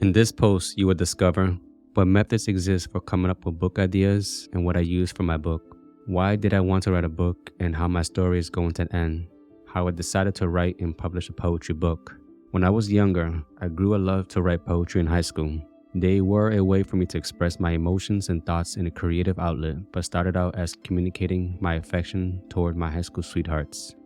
In this post, you will discover what methods exist for coming up with book ideas and what I use for my book. Why did I want to write a book and how my story is going to end. How I decided to write and publish a poetry book. When I was younger, I grew a love to write poetry in high school. They were a way for me to express my emotions and thoughts in a creative outlet, but started out as communicating my affection toward my high school sweethearts.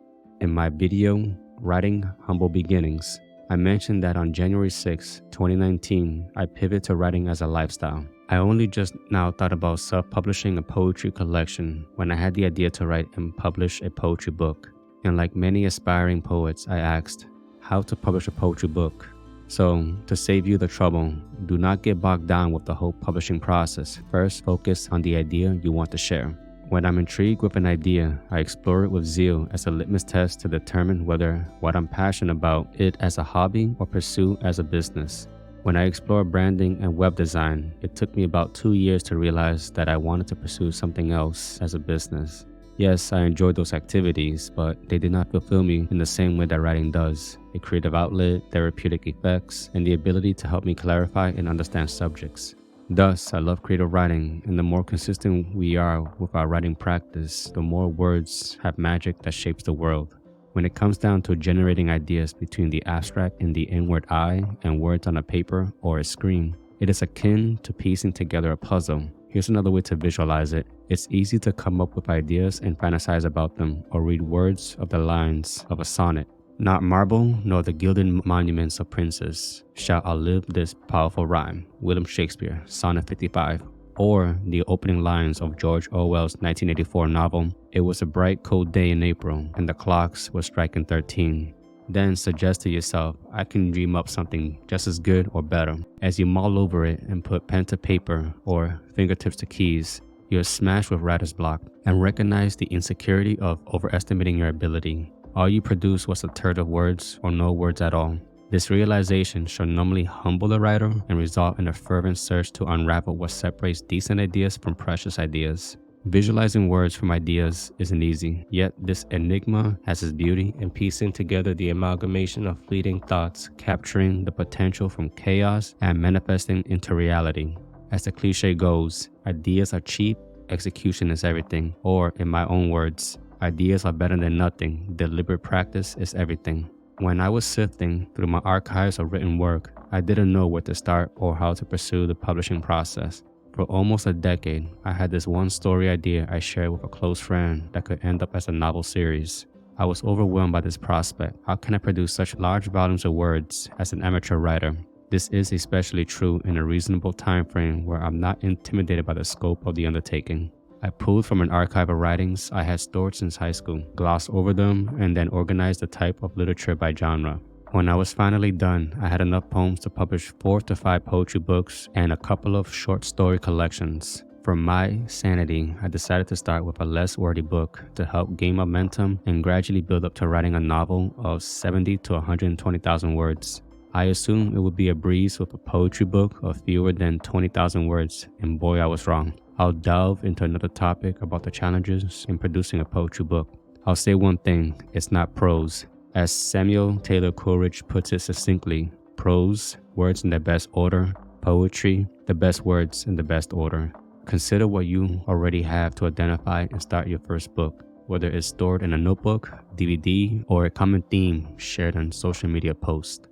In my video, Writing Humble Beginnings, I mentioned that on January 6, 2019, I pivoted to writing as a lifestyle. I only just now thought about self-publishing a poetry collection when I had the idea to write and publish a poetry book. And like many aspiring poets, I asked how to publish a poetry book. So, to save you the trouble, do not get bogged down with the whole publishing process. First, focus on the idea you want to share. When I'm intrigued with an idea, I explore it with zeal as a litmus test to determine whether what I'm passionate about it as a hobby or pursue as a business. When I explored branding and web design, it took me about 2 years to realize that I wanted to pursue something else as a business. Yes, I enjoyed those activities, but they did not fulfill me in the same way that writing does. A creative outlet, therapeutic effects, and the ability to help me clarify and understand subjects. Thus, I love creative writing, and the more consistent we are with our writing practice, the more words have magic that shapes the world. When it comes down to generating ideas between the abstract and the inward eye and words on a paper or a screen, it is akin to piecing together a puzzle. Here's another way to visualize it. It's easy to come up with ideas and fantasize about them or read words of the lines of a sonnet. Not marble, nor the gilded monuments of princes shall outlive this powerful rhyme. William Shakespeare, Sonnet 55. Or the opening lines of George Orwell's 1984 novel, It was a bright cold day in April, and the clocks were striking 13. Then suggest to yourself, I can dream up something just as good or better. As you mull over it and put pen to paper or fingertips to keys, you're smashed with writer's block and recognize the insecurity of overestimating your ability. All you produce was a third of words or no words at all. This realization should normally humble the writer and result in a fervent search to unravel what separates decent ideas from precious ideas. Visualizing words from ideas isn't easy, yet this enigma has its beauty in piecing together the amalgamation of fleeting thoughts, capturing the potential from chaos and manifesting into reality. As the cliche goes, ideas are cheap, execution is everything, or in my own words, ideas are better than nothing, deliberate practice is everything. When I was sifting through my archives of written work, I didn't know where to start or how to pursue the publishing process. For almost a decade, I had this one story idea I shared with a close friend that could end up as a novel series. I was overwhelmed by this prospect. How can I produce such large volumes of words as an amateur writer? This is especially true in a reasonable time frame where I'm not intimidated by the scope of the undertaking. I pulled from an archive of writings I had stored since high school, glossed over them, and then organized the type of literature by genre. When I was finally done, I had enough poems to publish 4 to 5 poetry books and a couple of short story collections. For my sanity, I decided to start with a less wordy book to help gain momentum and gradually build up to writing a novel of 70 to 120,000 words. I assumed it would be a breeze with a poetry book of fewer than 20,000 words, and boy, I was wrong. I'll delve into another topic about the challenges in producing a poetry book. I'll say one thing, it's not prose. As Samuel Taylor Coleridge puts it succinctly, prose, words in their best order, poetry, the best words in the best order. Consider what you already have to identify and start your first book, whether it's stored in a notebook, DVD, or a common theme shared on social media posts.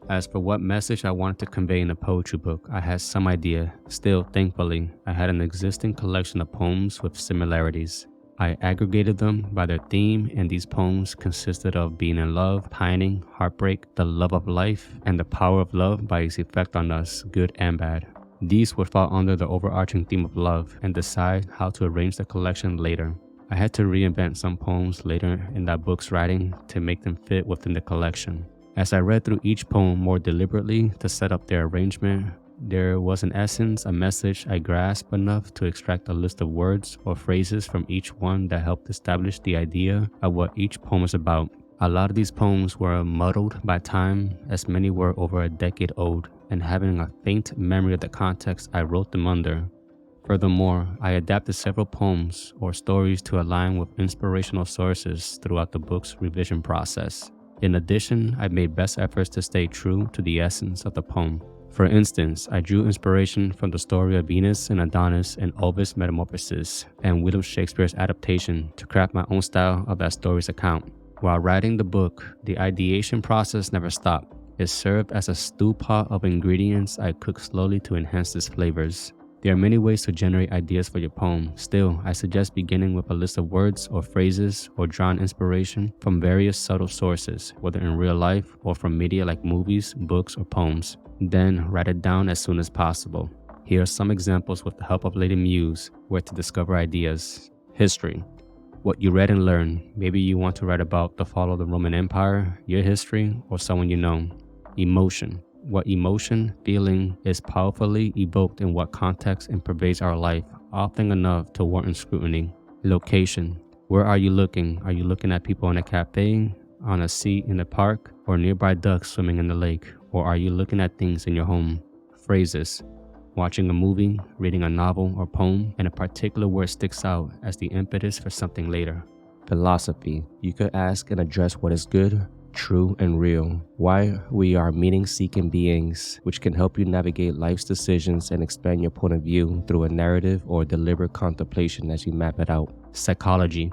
As for what message I wanted to convey in a poetry book, I had some idea. Still, thankfully, I had an existing collection of poems with similarities. I aggregated them by their theme, and these poems consisted of being in love, pining, heartbreak, the love of life, and the power of love by its effect on us, good and bad. These would fall under the overarching theme of love and decide how to arrange the collection later. I had to reinvent some poems later in that book's writing to make them fit within the collection. As I read through each poem more deliberately to set up their arrangement, there was in essence a message I grasped enough to extract a list of words or phrases from each one that helped establish the idea of what each poem is about. A lot of these poems were muddled by time, as many were over a decade old, and having a faint memory of the context I wrote them under. Furthermore, I adapted several poems or stories to align with inspirational sources throughout the book's revision process. In addition, I made best efforts to stay true to the essence of the poem. For instance, I drew inspiration from the story of Venus and Adonis in Ovid's Metamorphoses and William Shakespeare's adaptation to craft my own style of that story's account. While writing the book, the ideation process never stopped. It served as a stew pot of ingredients I cooked slowly to enhance its flavors. There are many ways to generate ideas for your poem. Still, I suggest beginning with a list of words or phrases or drawing inspiration from various subtle sources, whether in real life or from media like movies, books, or poems. Then write it down as soon as possible. Here are some examples with the help of Lady Muse where to discover ideas. History. What you read and learned. Maybe you want to write about the fall of the Roman Empire, your history, or someone you know. Emotion. What emotion, feeling is powerfully evoked in what context and pervades our life, often enough to warrant scrutiny. Location. Where are you looking? Are you looking at people in a cafe, on a seat in the park, or nearby ducks swimming in the lake? Or are you looking at things in your home? Phrases. Watching a movie, reading a novel or poem, and a particular word sticks out as the impetus for something later. Philosophy. You could ask and address what is good, true, and real. Why we are meaning-seeking beings, which can help you navigate life's decisions and expand your point of view through a narrative or deliberate contemplation as you map it out. Psychology.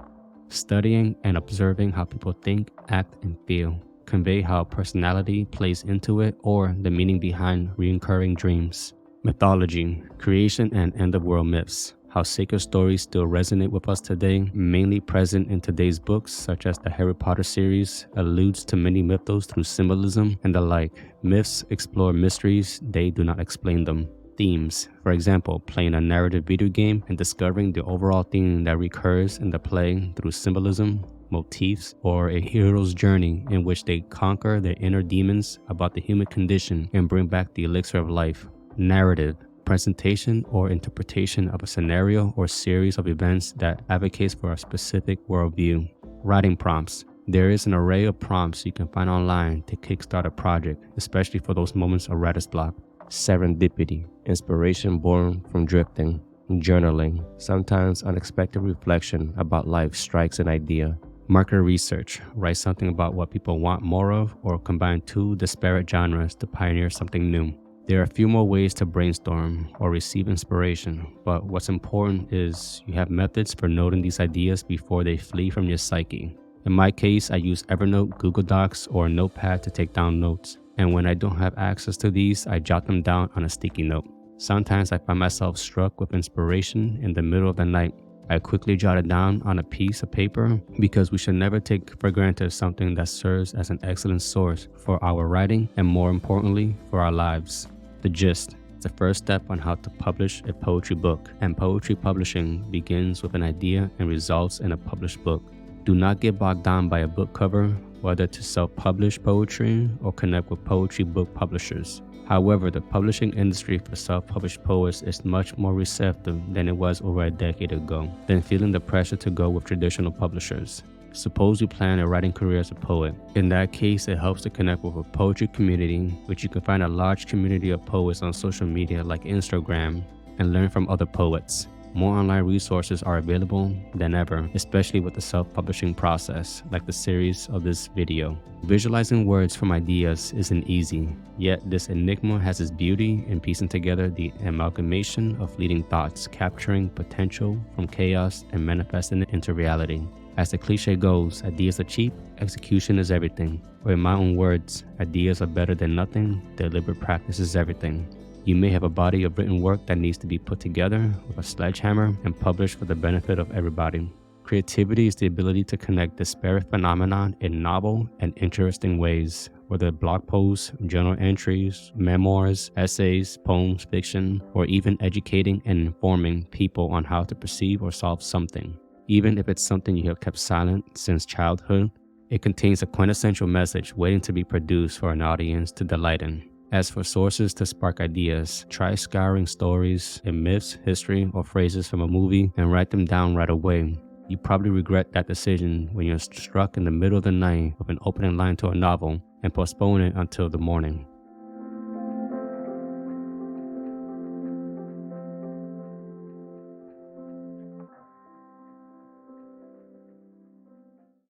Studying and observing how people think, act, and feel. Convey how personality plays into it or the meaning behind recurring dreams. Mythology. Creation and end-of-world myths. How sacred stories still resonate with us today, mainly present in today's books such as the Harry Potter series, alludes to many mythos through symbolism and the like. Myths explore mysteries, they do not explain them. Themes. For example, playing a narrative video game and discovering the overall theme that recurs in the play through symbolism, motifs, or a hero's journey in which they conquer their inner demons about the human condition and bring back the elixir of life. Narrative. Presentation or interpretation of a scenario or series of events that advocates for a specific worldview. Writing prompts. There is an array of prompts you can find online to kickstart a project, especially for those moments of writer's block. Serendipity. Inspiration born from drifting. Journaling. Sometimes unexpected reflection about life strikes an idea. Market research. Write something about what people want more of or combine two disparate genres to pioneer something new. There are a few more ways to brainstorm or receive inspiration, but what's important is you have methods for noting these ideas before they flee from your psyche. In my case, I use Evernote, Google Docs, or a notepad to take down notes, and when I don't have access to these, I jot them down on a sticky note. Sometimes I find myself struck with inspiration in the middle of the night. I quickly jot it down on a piece of paper because we should never take for granted something that serves as an excellent source for our writing and, more importantly, for our lives. The gist. It's the first step on how to publish a poetry book, and poetry publishing begins with an idea and results in a published book. Do not get bogged down by a book cover, whether to self-publish poetry or connect with poetry book publishers. However, the publishing industry for self-published poets is much more receptive than it was over a decade ago, than feeling the pressure to go with traditional publishers. Suppose you plan a writing career as a poet. In that case, it helps to connect with a poetry community, which you can find a large community of poets on social media like Instagram, and learn from other poets. More online resources are available than ever, especially with the self-publishing process, like the series of this video. Visualizing words from ideas isn't easy, yet this enigma has its beauty in piecing together the amalgamation of fleeting thoughts, capturing potential from chaos and manifesting it into reality. As the cliche goes, ideas are cheap, execution is everything. Or in my own words, ideas are better than nothing, deliberate practice is everything. You may have a body of written work that needs to be put together with a sledgehammer and published for the benefit of everybody. Creativity is the ability to connect disparate phenomena in novel and interesting ways, whether blog posts, journal entries, memoirs, essays, poems, fiction, or even educating and informing people on how to perceive or solve something. Even if it's something you have kept silent since childhood, it contains a quintessential message waiting to be produced for an audience to delight in. As for sources to spark ideas, try scouring stories in myths, history, or phrases from a movie and write them down right away. You probably regret that decision when you're struck in the middle of the night with an opening line to a novel and postpone it until the morning.